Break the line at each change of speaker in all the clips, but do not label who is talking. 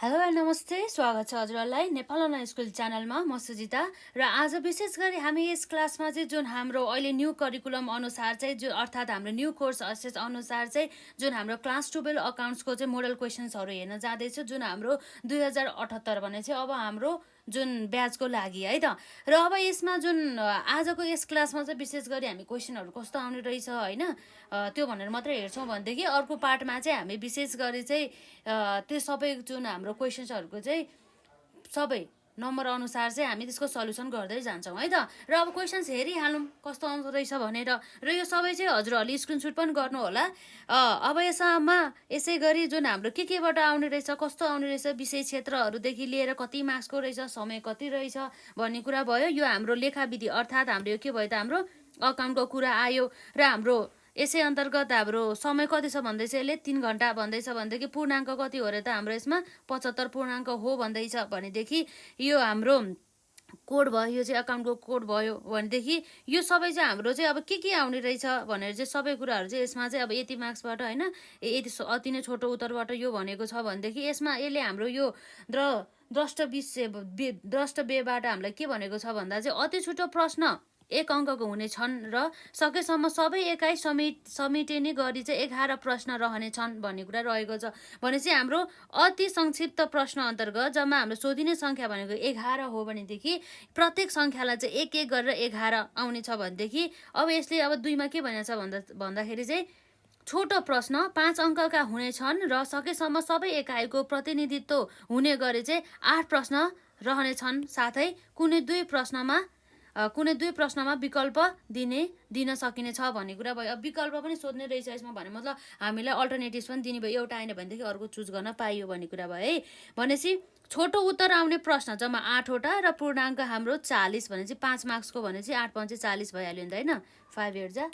Hello and नमस्ते, स्वागत छ हजुरहरूलाई नेपाल अनलाइन स्कुल च्यानलमा। म सुजिता र आज विशेष गरी हामी यस क्लासमा चाहिँ जुन हाम्रो अहिले न्यू करिकुलम अनुसार चाहिँ जुन अर्थात् हाम्रो न्यू कोर्स असेस अनुसार चाहिँ जुन हाम्रो क्लास 12 अकाउन्ट्सको चाहिँ मोडल क्वेसन्सहरू हेर्न जाँदैछ, जुन हाम्रो 2078 भने चाहिँ अब हाम्रो जुन ब्याचको लागि है त। र अब यसमा जुन आजको यस क्लासमा चाहिँ विशेष गरी हामी क्वेसनहरू कस्तो आउने रहेछ होइन त्यो भनेर मात्रै हेर्छौँ भनेदेखि अर्को पार्टमा चाहिँ हामी विशेष गरी चाहिँ त्यो सबै जुन हाम्रो क्वेसन्सहरूको चाहिँ सबै नम्बर अनुसार चाहिँ हामी त्यसको सल्युसन गर्दै जान्छौँ है त। र अब क्वेसन्स हेरिहालौँ कस्तो आउँदो रहेछ भनेर, र यो सबै चाहिँ हजुरहरूले स्क्रिनसट पनि गर्नु होला। अब यसै गरी जुन हाम्रो केबाट आउने रहेछ, कस्तो आउने रहेछ, विषय क्षेत्रहरूदेखि लिएर कति मार्क्सको रहेछ, समय कति रहेछ भन्ने कुरा भयो। यो हाम्रो लेखाविधि अर्थात् हाम्रो यो के भयो त, हाम्रो अकाउन्टको कुरा आयो। र हाम्रो यसै अन्तर्गत हाम्रो समय कति छ भन्दैछ, यसले 3 घन्टा भन्दैछ भनेदेखि पूर्णाङ्क कति हो र त हाम्रो यसमा 75 पूर्णाङ्क हो भन्दैछ भनेदेखि यो हाम्रो कोड भयो, यो चाहिँ अकाउन्टको कोड भयो भनेदेखि यो सबै चाहिँ हाम्रो चाहिँ अब के आउने रहेछ भनेर चाहिँ सबै कुराहरू चाहिँ यसमा चाहिँ अब यति मार्क्सबाट होइन यति अति नै छोटो उत्तरबाट यो भनेको छ भनेदेखि यसमा यसले हाम्रो यो द्रष्टव्यबाट हामीलाई के भनेको छ भन्दा चाहिँ अति छोटो प्रश्न 1 अङ्कको हुनेछन् र सकेसम्म सबै एकाइ समेटिने गरी चाहिँ 11 प्रश्न रहनेछन् भन्ने कुरा रहेको छ। भनेपछि हाम्रो अति संक्षिप्त प्रश्न अन्तर्गत जम्मा हाम्रो सोधिने सङ्ख्या भनेको 11 हो भनेदेखि प्रत्येक सङ्ख्यालाई चाहिँ 1-1 गरेर 11 आउनेछ भनेदेखि अब यसले अब 2मा के भनेको छ भन्दाखेरि चाहिँ छोटो प्रश्न 5 अङ्कका हुनेछन् र सकेसम्म सबै एकाइको प्रतिनिधित्व हुने गरी चाहिँ 8 प्रश्न रहनेछन्, साथै कुनै दुई प्रश्नमा विकल्प दिन सकिनेछ भन्ने कुरा भयो। अब विकल्प पनि सोध्ने रहेछ यसमा भने मतलब हामीलाई अल्टरनेटिभ्स पनि दिने भयो, एउटा आएन भनेदेखि अर्को चुज गर्न पाइयो भन्ने कुरा भयो है। भनेपछि छोटो उत्तर आउने प्रश्न जम्मा 8 वटा र पूर्णाङ्क हाम्रो 40 भने चाहिँ 5 मार्क्सको भने चाहिँ 8 5 40 भइहाल्यो नि त होइन। 5 8 जा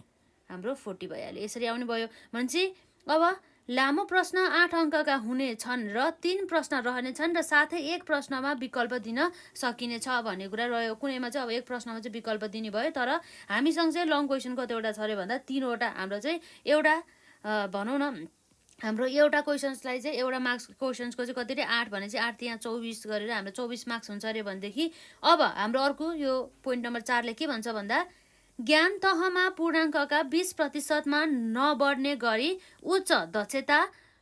हाम्रो 40 भइहाल्यो, यसरी आउने भयो। भनेपछि अब लामो प्रश्न 8 अङ्कका हुनेछन् र 3 प्रश्न रहनेछन् र साथै 1 प्रश्नमा विकल्प दिन सकिनेछ भन्ने कुरा रह्यो। कुनैमा चाहिँ अब 1 प्रश्नमा चाहिँ विकल्प दिने भयो, तर हामीसँग चाहिँ लङ क्वेसन कतिवटा छ अरे भन्दा 3वटा। हाम्रो चाहिँ एउटा भनौँ न हाम्रो एउटा क्वेसन्सलाई चाहिँ एउटा मार्क्स क्वेसन्सको चाहिँ कति रे 8 भने चाहिँ 8 यहाँ 24 गरेर हाम्रो 24 मार्क्स हुन्छ अरे भनेदेखि अब हाम्रो अर्को यो पोइन्ट नम्बर 4 ले के भन्छ भन्दा ज्ञान तहमा पूर्णाङ्कका 20%मा नबढ्ने गरी उच्च दक्षता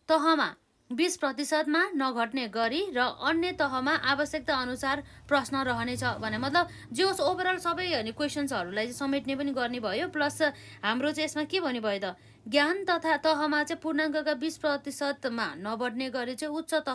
तहमा 20%मा नघट्ने गरी र अन्य तहमा आवश्यकता अनुसार प्रश्न रहनेछ भने मतलब जे होस् ओभरअल सबै अनि क्वेसन्सहरूलाई समेट्ने पनि गर्ने भयो। प्लस हाम्रो चाहिँ यसमा के भन्ने भयो त, ज्ञान तथा तहमा चाहिँ पूर्णाङ्कका 20%मा नबढ्ने गरी चाहिँ उच्च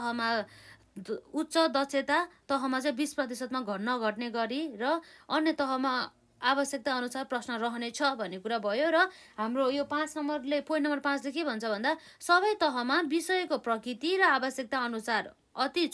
दक्षता तहमा चाहिँ 20%मा नघट्ने गरी र अन्य तहमा आवश्यकता अनुसार प्रश्न रहनेछ भन्ने कुरा भयो। र हाम्रो यो 5 नम्बरले पोइन्ट नम्बर 5 ले के भन्छ भन्दा सबै तहमा विषयको प्रकृति र आवश्यकता अनुसार अति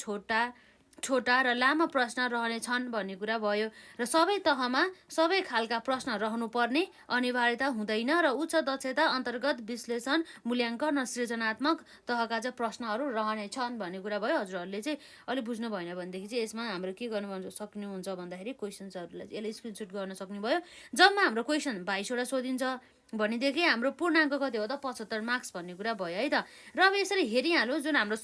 छोटा र लामो प्रश्न रहनेछन् भन्ने कुरा भयो। र सबै तहमा सबै खालका प्रश्न रहनुपर्ने अनिवार्यता हुँदैन र उच्च दक्षता अन्तर्गत विश्लेषण, मूल्याङ्कन र सृजनात्मक तहका चाहिँ प्रश्नहरू रहनेछन् भन्ने कुरा भयो। हजुरहरूले चाहिँ अलिक बुझ्नु भएन भनेदेखि चाहिँ यसमा हाम्रो के गर्नु सक्नुहुन्छ भन्दाखेरि क्वेसन्सहरूलाई यसले स्क्रिनसट गर्न सक्ने भयो। जम्मा हाम्रो क्वेसन 22 वटा सोधिन्छ भनेदेखि हाम्रो पूर्णाङ्क कति हो त 75 मार्क्स भन्ने कुरा भयो है त। र अब यसरी हेरिहाल्नु जुन हाम्रो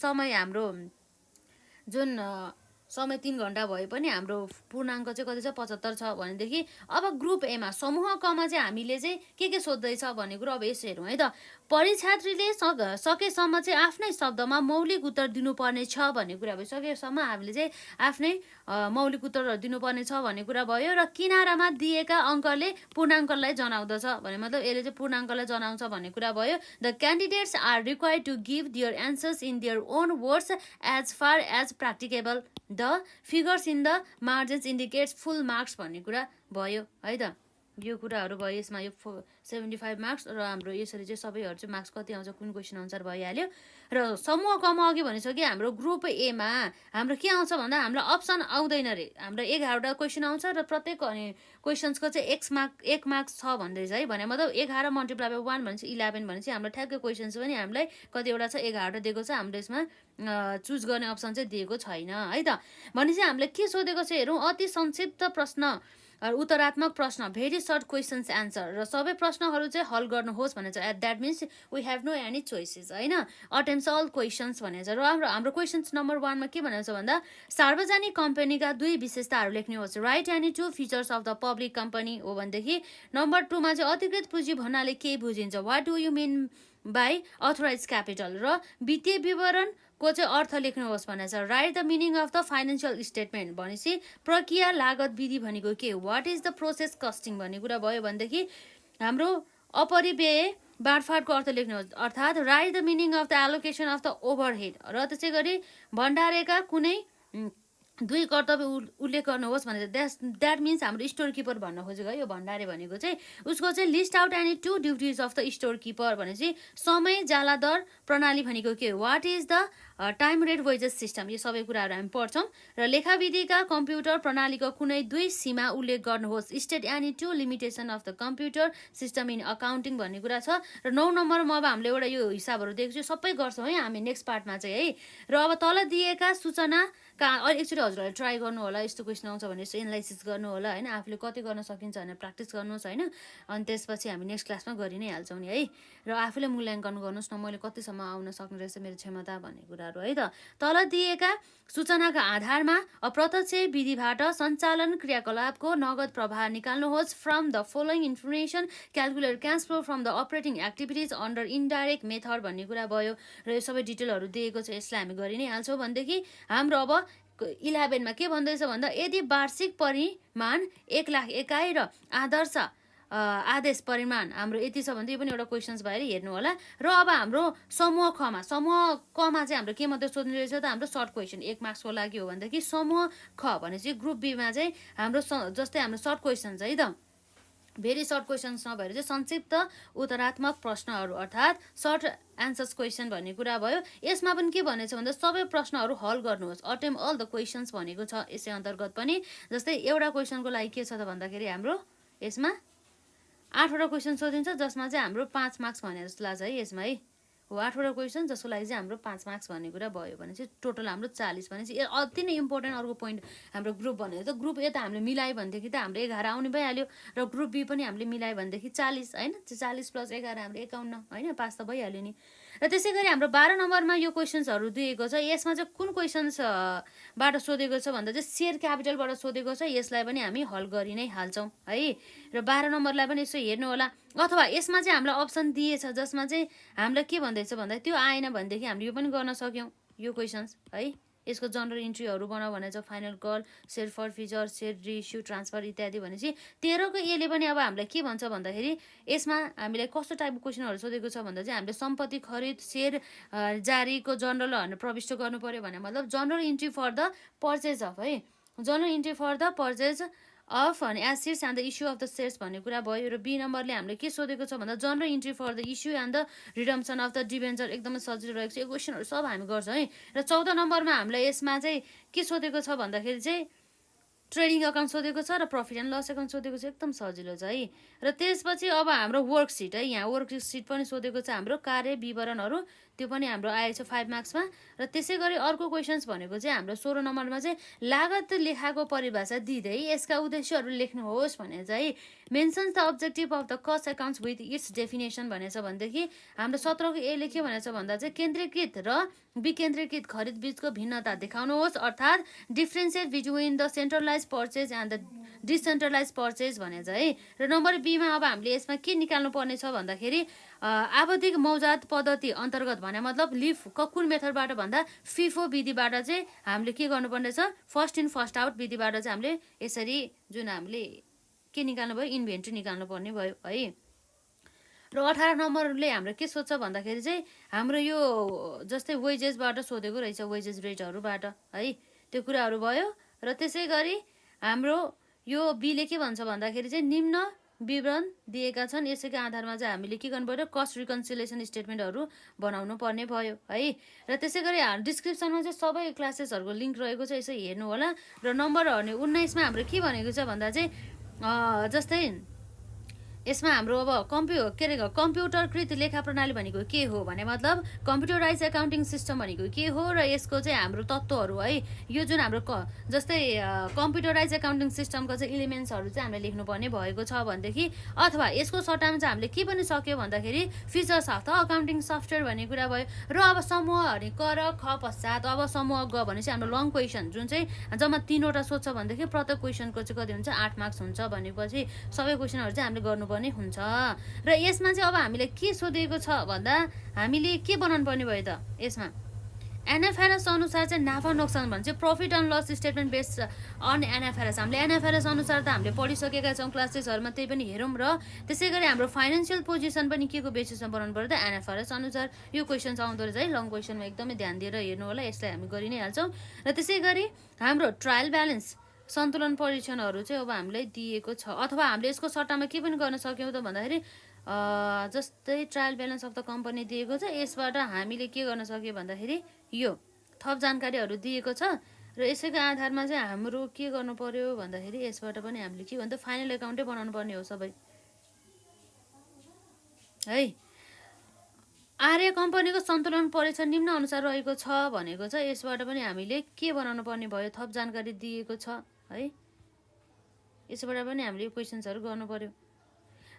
समय 3 घन्टा भए पनि हाम्रो पूर्णाङ्क चाहिँ कति छ 75 छ भनेदेखि अब ग्रुप एमा समूह कमा चाहिँ हामीले चाहिँ के सोध्दैछ भन्ने कुरा अब यसो हेरौँ है त। परीक्षार्थीले सकेसम्म चाहिँ आफ्नै शब्दमा मौलिक उत्तर दिनुपर्ने छ भन्ने कुरा भयो। सकेसम्म हामीले चाहिँ आफ्नै मौलिक उत्तरहरू दिनुपर्ने छ भन्ने कुरा भयो। र किनारामा दिएका अङ्कले पूर्णाङ्कलाई जनाउँदछ भने मतलब यसले चाहिँ पूर्णाङ्कलाई जनाउँछ भन्ने कुरा भयो। The candidates are required to give their answers in their own words as far as practicable. The figures in the margins indicates full marks भन्ने कुरा भयो है त। यो कुराहरू भयो। यसमा यो 75 मार्क्स र हाम्रो यसरी चाहिँ सबैहरू चाहिँ मार्क्स कति आउँछ कुन क्वेसन अनुसार भइहाल्यो। र समूह कमा अघि भनिसक्यो हाम्रो ग्रुप एमा हाम्रो के आउँछ भन्दा हामीलाई अप्सन आउँदैन रे। हाम्रो 11वटा क्वेसन आउँछ र प्रत्येक अनि क्वेसन्सको चाहिँ 1 मार्क्स छ भन्दैछ है। भने मतलब 11 मल्टिप्लाई बाई 1 भनेपछि 11 भनेपछि हाम्रो ठ्याक्कै क्वेसन्स पनि हामीलाई कतिवटा छ 11वटा दिएको छ। हाम्रो यसमा चुज गर्ने अप्सन चाहिँ दिएको छैन है त। भनेपछि हामीले के सोधेको छ हेरौँ, अति संक्षिप्त प्रश्न उत्तरात्मक प्रश्न भेरी सर्ट क्वेसन्स एन्सर र सबै प्रश्नहरू चाहिँ हल गर्नुहोस् भनेर छ that means we have no any choices होइन अटेम्प्स अल क्वेसन्स भनेर छ र हाम्रो क्वेसन्स नम्बर 1 मा के भनेको छ भन्दा सार्वजनिक कम्पनीका 2 विशेषताहरू लेख्नुहोस् right any 2 features of the public company हो भनेदेखि नम्बर 2 मा चाहिँ अधिकृत पुँजी भन्नाले के बुझिन्छ what do you mean by authorize capital र वित्तीय विवरण को चाहिँ अर्थ लेख्नुहोस् भनेको छ write the meaning of the financial statement भनेपछि प्रक्रिया लागत विधि भनेको के what is the process costing भन्ने कुरा भयो भनेदेखि हाम्रो अपरिव्यय बाँडफाँडको अर्थ लेख्नुहोस् अर्थात् right the meaning of the allocation of the overhead र त्यसै गरी भण्डारेका कुनै 2 कर्तव्य उल्लेख गर्नुहोस् भनेर द्याट मिन्स हाम्रो स्टोर किपर भन्न खोजेको है यो भण्डारे भनेको चाहिँ उसको चाहिँ list out any 2 duties of the store keeper भनेपछि समय जाला दर प्रणाली भनेको के what is the time rate wages system यो सबै कुराहरू हामी पढ्छौँ र लेखाविधिका कम्प्युटर प्रणालीको कुनै 2 सीमा उल्लेख गर्नुहोस् state any 2 limitation of the computer system in accounting भन्ने कुरा छ र 9 नम्बरमा अब हामीले एउटा यो हिसाबहरू दिएको छु सबै गर्छौँ है हामी नेक्स्ट पार्टमा चाहिँ है र अब तल दिएका सूचना एकचोटि हजुरहरूले ट्राई गर्नु होला यस्तो क्वेसन आउँछ भने यसो एनालाइसिस गर्नु होला होइन आफूले कति गर्न सकिन्छ भनेर प्र्याक्टिस गर्नुहोस् होइन अनि त्यसपछि हामी नेक्स्ट क्लासमा गरि नै हाल्छौँ नि है र आफूले मूल्याङ्कन गर्नुहोस् न मैले कतिसम्म आउन सक्ने रहेछ मेरो क्षमता भन्ने कुराहरू है त तल दिएका सूचनाका आधारमा अप्रत्यक्ष विधिबाट सञ्चालन क्रियाकलापको नगद प्रवाह निकाल्नुहोस् from the following information calculate cash flow from the operating activities under indirect method भन्ने कुरा भयो र यो सबै डिटेलहरू दिएको छ यसलाई हामी गरि नै हाल्छौँ भनेदेखि हाम्रो अब 11 मा के भन्दैछ भन्दा यदि वार्षिक परिमाण 1 लाख एकाइ र आदर्श आदेश परिमाण हाम्रो यति छ भने यो पनि एउटा क्वेसन्स भएर हेर्नु होला र अब हाम्रो समूह खमा चाहिँ हाम्रो के मात्रै सोध्ने रहेछ त हाम्रो सर्ट क्वेसन 1 मार्क्सको लागि हो भनेदेखि समूह ख भनेपछि ग्रुप बी मा चाहिँ हाम्रो जस्तै हाम्रो सर्ट क्वेसन्स है त भेरी सर्ट क्वेसन्स नभएर चाहिँ संक्षिप्त उत्तरात्मक प्रश्नहरू अर्थात् सर्ट एन्सर्स क्वेसन भन्ने कुरा भयो यसमा पनि के भनेको छ भन्दा सबै प्रश्नहरू हल गर्नुहोस् अटेम्प अल द क्वेसन्स भनेको छ यसै अन्तर्गत पनि जस्तै एउटा क्वेसनको लागि के छ त भन्दाखेरि हाम्रो यसमा 8वटा क्वेसन सोधिन्छ जसमा चाहिँ हाम्रो 5 मार्क्स भनेर जस्तो लाग्छ है यसमा है हो 8वटा क्वेसन जसको लागि चाहिँ हाम्रो 5 मार्क्स भन्ने कुरा भयो भने चाहिँ टोटल हाम्रो 40 भनेपछि अति नै इम्पोर्टेन्ट अर्को पोइन्ट हाम्रो ग्रुप भनेको त ग्रुप ए त हामीले मिलायो भनेदेखि त हाम्रो 11 आउने भइहाल्यो र ग्रुप बी पनि हामीले मिलायो भनेदेखि 40 होइन 40 + 11 हाम्रो 51 होइन पास त भइहाल्यो नि र त्यसै गरी हाम्रो 12 नम्बरमा यो क्वेसन्सहरू दिएको छ यसमा चाहिँ कुन क्वेसन्स बाट सोधेको छ भन्दा चाहिँ शेयर क्यापिटलबाट सोधेको छ यसलाई पनि हामी हल गरि नै हाल्छौँ है र 12 नम्बरलाई पनि यसो हेर्नु होला अथवा यसमा चाहिँ हामीलाई अप्सन दिएछ जसमा चाहिँ हामीलाई के भन्दैछ भन्दा त्यो आएन भनेदेखि हामीले यो पनि गर्न सक्यौँ यो क्वेसन्स है यसको जनरल इन्ट्रीहरू बनाऊ भनेको छ final call share forfeiture share reissue transfer इत्यादि भनेपछि 13 को एले पनि अब हामीलाई के भन्छ भन्दाखेरि यसमा हामीलाई कस्तो टाइपको क्वेसनहरू सोधेको छ भन्दा चाहिँ हामीले सम्पत्ति खरिद शेयर जारीको जनरलहरू प्रविष्ट गर्नु पर्यो भने मतलब general entry for the purchase of है general entry for the purchase of अनि assets and the issue of the shares भन्ने कुरा भयो र बी नम्बरले हामीले के सोधेको छ भन्दा general entry for the issue and the redemption of the debenture एकदमै सजिलो रहेको छ यो क्वेसनहरू सब हामी गर्छौँ है र 14 नम्बरमा हामीलाई यसमा चाहिँ के सोधेको छ भन्दाखेरि चाहिँ ट्रेडिङ अकाउन्ट सोधेको छ र प्रफिट एन्ड लस अकाउन्ट सोधेको छ एकदम सजिलो छ है र त्यसपछि अब हाम्रो वर्कसिट है यहाँ वर्कसिट पनि सोधेको छ हाम्रो कार्य विवरणहरू त्यो पनि हाम्रो आएछ 5 मार्क्समा र त्यसै गरी अर्को क्वेसन्स भनेको चाहिँ हाम्रो 16 नम्बरमा चाहिँ लागत लेखाको परिभाषा दिँदै यसका उद्देश्यहरू लेख्नुहोस् भनेर चाहिँ mentions the objective of the cost accounts with its definition भनेछ भनेदेखि हाम्रो 17 को एले के भनेछ भन्दा चाहिँ केन्द्रीकृत र विकेन्द्रीकृत खरिद बीचको भिन्नता देखाउनुहोस् अर्थात् differentiate between the centralise purchase and the decentralise purchase भनेछ है र नम्बर बी मा अब हामीले यसमा के निकाल्नु पर्ने छ भन्दाखेरि आवधिक मौजात पद्धति अन्तर्गत भने मतलब लिफ कुन मेथडबाट भन्दा फिफो विधिबाट चाहिँ हामीले के गर्नुपर्ने छ फर्स्ट इन फर्स्ट आउट विधिबाट चाहिँ हामीले यसरी जुन हामीले के निकाल्नु भयो इन्भेन्ट्री निकाल्नु पर्ने भयो है र 18 नम्बरले हाम्रो के सोध्छ भन्दाखेरि चाहिँ हाम्रो यो जस्तै वेजेसबाट सोधेको रहेछ वेजेस रेटहरूबाट है त्यो कुराहरू भयो र त्यसै गरी हाम्रो यो बीले के भन्छ भन्दाखेरि चाहिँ निम्न विवरण दिएका छन् यसैको आधारमा चाहिँ हामीले के गर्नु पर्यो कस्ट रिकन्सिलिएसन स्टेटमेन्टहरू बनाउनु पर्ने भयो है र त्यसै गरी डिस्क्रिप्सनमा चाहिँ सबै क्लासेसहरूको लिङ्क रहेको छ यसो हेर्नु होला र नम्बर 19 मा हाम्रो के भनेको छ भन्दा चाहिँ जस्तै यसमा हाम्रो अब कम्प्युटरकृत लेखा प्रणाली भनेको के हो भने मतलब कम्प्युटराइज एकाउन्टिङ सिस्टम भनेको के हो र यसको चाहिँ हाम्रो तत्त्वहरू है यो जुन हाम्रो जस्तै कम्प्युटराइज एकाउन्टिङ सिस्टमको चाहिँ इलिमेन्ट्सहरू चाहिँ हामीले लेख्नुपर्ने भएको छ भनेदेखि अथवा यसको सट्टामा चाहिँ हामीले के पनि सक्यो भन्दाखेरि features of the accounting software भन्ने कुरा भयो र अब समूह अनि क र ख पश्चात अब समूह ग भनेपछि हाम्रो लङ क्वेसन जुन चाहिँ जम्मा 3वटा सोध्छ भनेदेखि प्रत्येक क्वेसनको चाहिँ कति हुन्छ 8 मार्क्स हुन्छ भनेपछि सबै क्वेसनहरू चाहिँ हामीले गर्नुपर्ने हुन्छ र यसमा चाहिँ अब हामीले के सोधेको छ भन्दा हामीले के बनाउनु पर्ने भयो त यसमा NFRS अनुसार चाहिँ नाफा नोक्सान भन्छ profit and loss statement based on NFRS हामीले NFRS अनुसार त हामीले पढिसकेका छौँ क्लास 6हरूमा त्यही पनि हेरौँ र त्यसै गरी हाम्रो फाइनेन्सियल पोजिसन पनि के को बेसिसमा बनाउनु पर्यो त NFRS अनुसार यो क्वेसन आउँदो रहेछ है लङ क्वेसनमा एकदमै ध्यान दिएर हेर्नु होला यसलाई हामी गरि नै हाल्छौँ र त्यसै गरी हाम्रो ट्रायल ब्यालेन्स सन्तुलन परीक्षणहरू चाहिँ अब हामीलाई दिएको छ अथवा हामीले यसको सट्टामा के पनि गर्न सक्यौँ त भन्दाखेरि जस्तै trial balance of the company दिएको छ यसबाट हामीले के गर्न सक्यो भन्दाखेरि यो थप जानकारीहरू दिएको छ र यसैको आधारमा चाहिँ हाम्रो के गर्नु पर्यो भन्दाखेरि यसबाट पनि हामीले के भन्छ फाइनल एकाउन्टै बनाउनु पर्ने हो सबै है आर्य कम्पनीको सन्तुलन परीक्षण निम्न अनुसार रहेको छ भनेको छ यसबाट पनि हामीले के बनाउनु पर्ने भयो थप जानकारी दिएको छ है यसबाट पनि हामीले क्वेसन्सहरू गर्नु पर्यो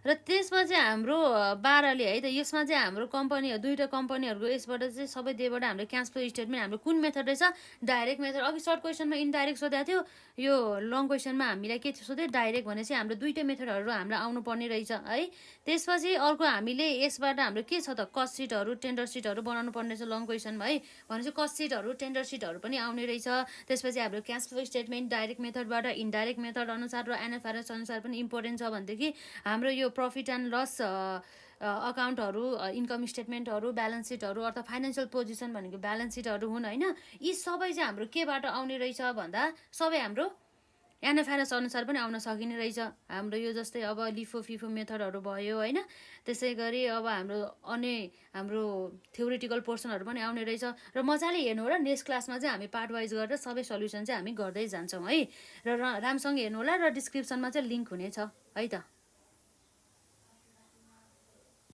र त्यसमा चाहिँ हाम्रो 12ले है त यसमा चाहिँ हाम्रो कम्पनी दुईटा कम्पनीहरूको यसबाट चाहिँ सबै देबाट हाम्रो क्यास फ्लो स्टेटमेन्ट हाम्रो कुन मेथड रहेछ डाइरेक्ट मेथड अघि सर्ट क्वेसनमा इनडाइरेक्ट सोधेको थियो यो लङ क्वेसनमा हामीलाई के सोध्यो डाइरेक्ट भनेपछि हाम्रो दुईटा मेथडहरू हाम्रो आउनुपर्ने रहेछ है त्यसपछि अर्को हामीले यसबाट हाम्रो के छ त कस्ट सिटहरू टेन्डर सिटहरू बनाउनु पर्ने रहेछ लङ क्वेसनमा है भनेपछि कस्ट सिटहरू टेन्डर सिटहरू पनि आउने रहेछ त्यसपछि हाम्रो क्यास फ्लो स्टेटमेन्ट डाइरेक्ट मेथडबाट इनडाइरेक्ट मेथड अनुसार र NFRS अनुसार पनि इम्पोर्टेन्ट छ भनेदेखि हाम्रो यो प्रफिट एन्ड लस अकाउन्टहरू इन्कम स्टेटमेन्टहरू ब्यालेन्स सिटहरू अर्थात् फाइनेन्सियल पोजिसन भनेको ब्यालेन्स सिटहरू हुन् होइन यी सबै चाहिँ हाम्रो केबाट आउने रहेछ भन्दा सबै हाम्रो NFRS अनुसार पनि आउन सकिने रहेछ हाम्रो यो जस्तै अब लिफो फिफो मेथडहरू भयो होइन त्यसै गरी अब हाम्रो थ्योरिटिकल पोर्सनहरू पनि आउने रहेछ र मजाले हेर्नु होला नेक्स्ट क्लासमा चाहिँ हामी पार्ट वाइज गरेर सबै सल्युसन चाहिँ हामी गर्दै जान्छौँ है र राम्रोसँग हेर्नु होला र डिस्क्रिप्सनमा चाहिँ लिङ्क हुनेछ है त